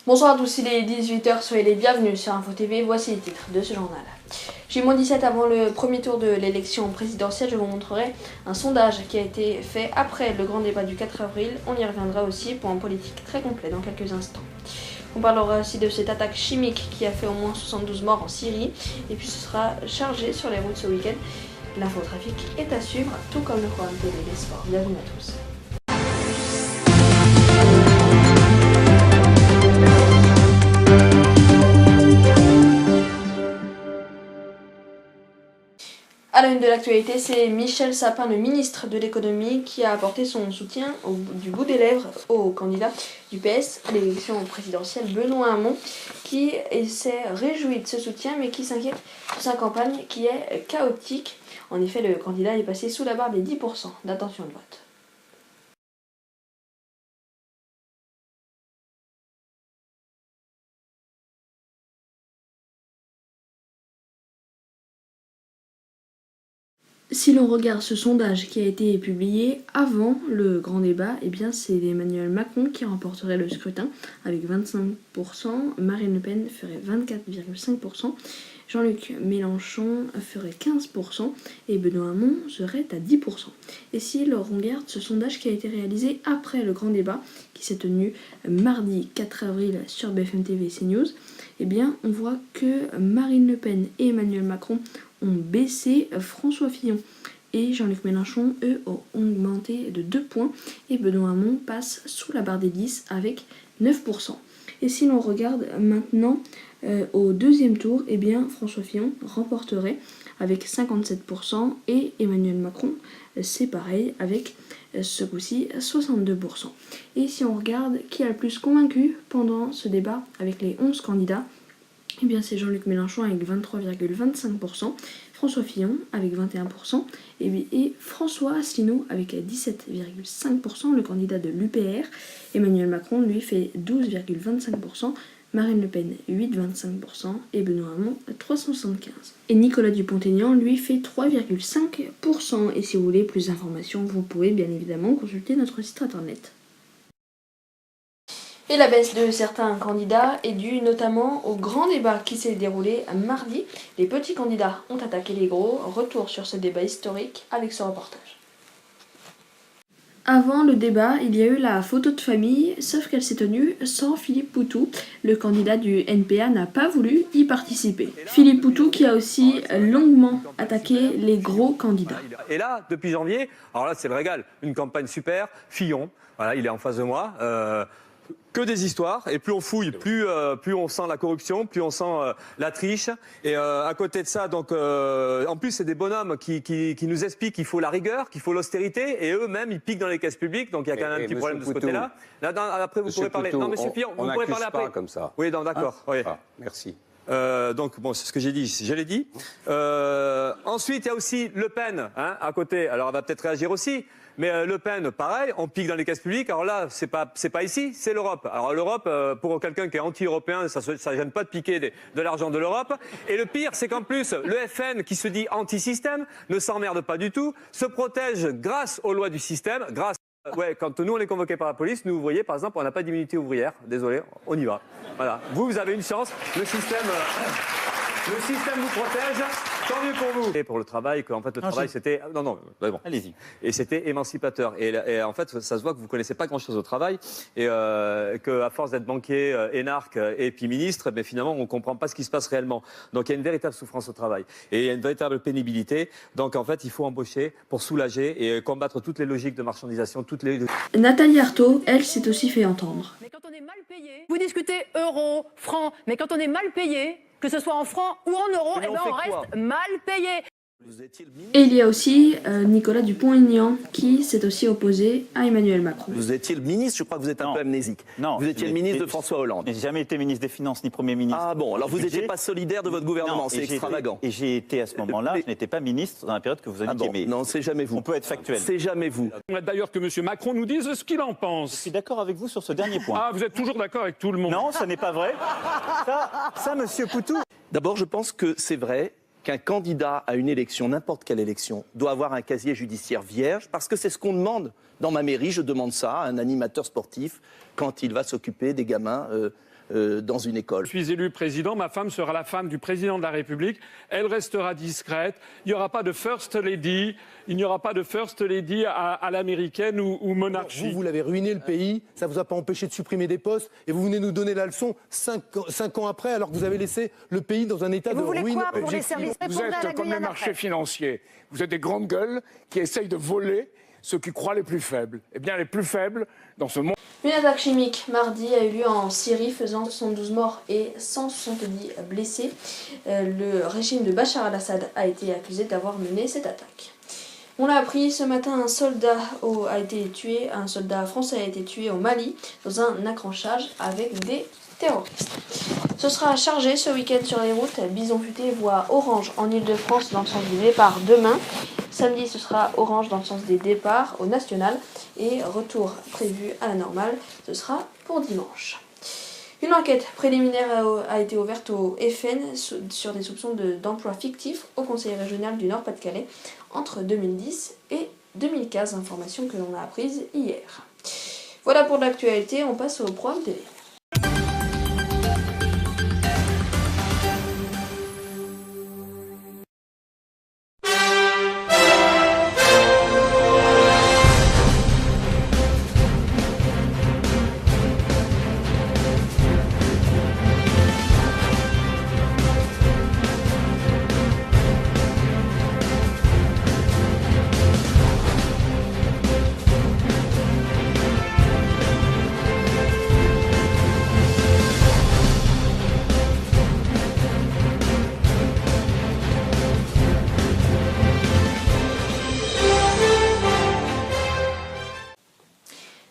Bonsoir à tous, il est 18h, soyez les bienvenus sur Info TV, voici les titres de ce journal. J-17 avant le premier tour de l'élection présidentielle, je vous montrerai un sondage qui a été fait après le grand débat du 4 avril. On y reviendra aussi pour un politique très complet dans quelques instants. On parlera aussi de cette attaque chimique qui a fait au moins 72 morts en Syrie. Et puis ce sera chargé sur les routes ce week-end. L'infotrafic est à suivre, tout comme le programme télé des sports. Bienvenue à tous. À la une de l'actualité, c'est Michel Sapin, le ministre de l'économie, qui a apporté son soutien du bout des lèvres au candidat du PS à l'élection présidentielle, Benoît Hamon, qui s'est réjoui de ce soutien, mais qui s'inquiète de sa campagne qui est chaotique. En effet, le candidat est passé sous la barre des 10% d'intention de vote. Si l'on regarde ce sondage qui a été publié avant le grand débat, eh bien c'est Emmanuel Macron qui remporterait le scrutin avec 25%, Marine Le Pen ferait 24,5%, Jean-Luc Mélenchon ferait 15% et Benoît Hamon serait à 10%. Et si l'on regarde ce sondage qui a été réalisé après le grand débat, qui s'est tenu mardi 4 avril sur BFM TV et CNews, eh bien on voit que Marine Le Pen et Emmanuel Macron ont baissé, François Fillon et Jean-Luc Mélenchon, eux, ont augmenté de 2 points et Benoît Hamon passe sous la barre des 10 avec 9%. Et si l'on regarde maintenant au deuxième tour, eh bien François Fillon remporterait avec 57% et Emmanuel Macron, c'est pareil avec ce coup-ci 62%. Et si on regarde qui a le plus convaincu pendant ce débat avec les 11 candidats, eh bien c'est Jean-Luc Mélenchon avec 23,25%, François Fillon avec 21% et François Asselineau avec 17,5%, le candidat de l'UPR. Emmanuel Macron lui fait 12,25%, Marine Le Pen 8,25% et Benoît Hamon 3,75%. Et Nicolas Dupont-Aignan lui fait 3,5%. Et si vous voulez plus d'informations, vous pouvez bien évidemment consulter notre site internet. Et la baisse de certains candidats est due notamment au grand débat qui s'est déroulé mardi. Les petits candidats ont attaqué les gros. Retour sur ce débat historique avec ce reportage. Avant le débat, il y a eu la photo de famille, sauf qu'elle s'est tenue sans Philippe Poutou. Le candidat du NPA n'a pas voulu y participer. Philippe Poutou qui a aussi longuement attaqué les gros candidats. Et là, depuis janvier, alors là c'est le régal, une campagne super, Fillon, voilà, il est en face de moi. Que des histoires, et plus on fouille, plus on sent la corruption, plus on sent la triche. Et à côté de ça, donc, en plus, c'est des bonhommes qui nous expliquent qu'il faut la rigueur, qu'il faut l'austérité, et eux-mêmes, ils piquent dans les caisses publiques, donc il y a quand même un petit problème de ce côté-là. Là, après, vous pourrez parler. Non, monsieur Fillon, vous pourrez parler après. Pas comme ça. Oui, d'accord. Oui. Ah, merci. Donc, bon, c'est ce que j'ai dit, je l'ai dit. Ensuite, il y a aussi Le Pen, hein, à côté. Alors, elle va peut-être réagir aussi. Mais Le Pen, pareil, on pique dans les caisses publiques. Alors là, c'est pas ici, c'est l'Europe. Alors l'Europe, pour quelqu'un qui est anti-européen, ça gêne pas de piquer de l'argent de l'Europe. Et le pire, c'est qu'en plus, le FN, qui se dit anti-système, ne s'emmerde pas du tout, se protège grâce aux lois du système, grâce... Ouais, quand nous, on est convoqués par la police, nous, vous voyez, par exemple, on n'a pas d'immunité ouvrière. Désolé, on y va. Voilà. Vous avez une chance. Le système vous protège. Tant mieux pour vous. Et pour le travail, qu'en fait le travail c'était... Non, bon. Allez-y. Et c'était émancipateur. Et en fait, ça se voit que vous ne connaissez pas grand-chose au travail et qu'à force d'être banquier, énarque et puis ministre, mais finalement, on ne comprend pas ce qui se passe réellement. Donc il y a une véritable souffrance au travail. Et il y a une véritable pénibilité. Donc en fait, il faut embaucher pour soulager et combattre toutes les logiques de marchandisation, Nathalie Arthaud, elle, s'est aussi fait entendre. Mais quand on est mal payé, vous discutez euros, francs, mais quand on est mal payé, que ce soit en francs ou en euros, eh ben on reste mal payé. Et il y a aussi Nicolas Dupont-Aignan qui s'est aussi opposé à Emmanuel Macron. Vous étiez le ministre, je crois que vous êtes un peu amnésique. Non. Vous étiez le ministre de François Hollande. Je n'ai jamais été ministre des Finances ni Premier ministre. Ah bon, alors vous n'étiez pas solidaire de votre gouvernement, c'est extravagant. Et j'ai été à ce moment-là, je n'étais pas ministre dans la période que vous indiquez. Mais non, c'est jamais vous. On peut être factuel. C'est jamais vous. On aimerait d'ailleurs que M. Macron nous dise ce qu'il en pense. Je suis d'accord avec vous sur ce dernier point. Ah, vous êtes toujours d'accord avec tout le monde. Non, ça n'est pas vrai. Ça, Monsieur Poutou. D'abord, je pense que c'est vrai qu'un candidat à une élection, n'importe quelle élection, doit avoir un casier judiciaire vierge, parce que c'est ce qu'on demande. Dans ma mairie, je demande ça à un animateur sportif quand il va s'occuper des gamins dans une école. Je suis élu président, ma femme sera la femme du président de la République, elle restera discrète, il n'y aura pas de first lady, il n'y aura pas de first lady à l'américaine ou monarchie. Vous l'avez ruiné le pays, ça ne vous a pas empêché de supprimer des postes, et vous venez nous donner la leçon 5 ans après, alors que vous avez laissé le pays dans un état de ruine. Vous voulez quoi pour les services? Vous êtes comme les marchés financiers, vous êtes des grandes gueules qui essayent de voler ceux qui croient les plus faibles. Eh bien, les plus faibles, dans ce monde... Une attaque chimique mardi a eu lieu en Syrie, faisant 72 morts et 170 blessés. Le régime de Bachar al-Assad a été accusé d'avoir mené cette attaque. On l'a appris ce matin, un soldat français a été tué au Mali dans un accrochage avec des terroristes. Ce sera chargé ce week-end sur les routes. Bison futé voit orange en Ile-de-France dans le sens du départ demain. Samedi, ce sera orange dans le sens des départs au national. Et retour prévu à la normale, ce sera pour dimanche. Une enquête préliminaire a été ouverte au FN sur des soupçons d'emploi fictif au Conseil régional du Nord-Pas-de-Calais entre 2010 et 2015, information que l'on a apprise hier. Voilà pour l'actualité, on passe au programme télé.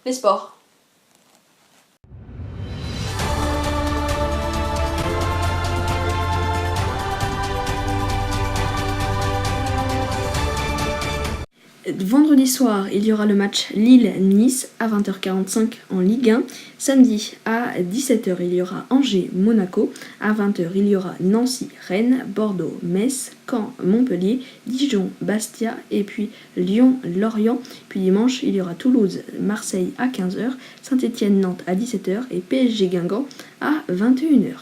Les sports. Vendredi soir, il y aura le match Lille-Nice à 20h45 en Ligue 1. Samedi à 17h, il y aura Angers-Monaco. À 20h, il y aura Nancy-Rennes, Bordeaux-Metz, Caen-Montpellier, Dijon-Bastia et puis Lyon-Lorient. Puis dimanche, il y aura Toulouse-Marseille à 15h, Saint-Étienne-Nantes à 17h et PSG-Guingamp à 21h.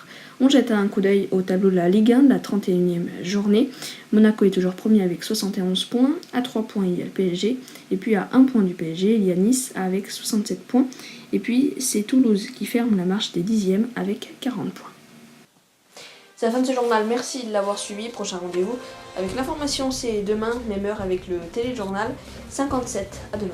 On jette un coup d'œil au tableau de la Ligue 1 de la 31e journée. Monaco est toujours premier avec 71 points. À 3 points, il y a le PSG. Et puis à 1 point du PSG, il y a Nice avec 67 points. Et puis c'est Toulouse qui ferme la marche des 10e avec 40 points. C'est la fin de ce journal. Merci de l'avoir suivi. Prochain rendez-vous avec l'information, c'est demain, même heure avec le téléjournal 57. À demain.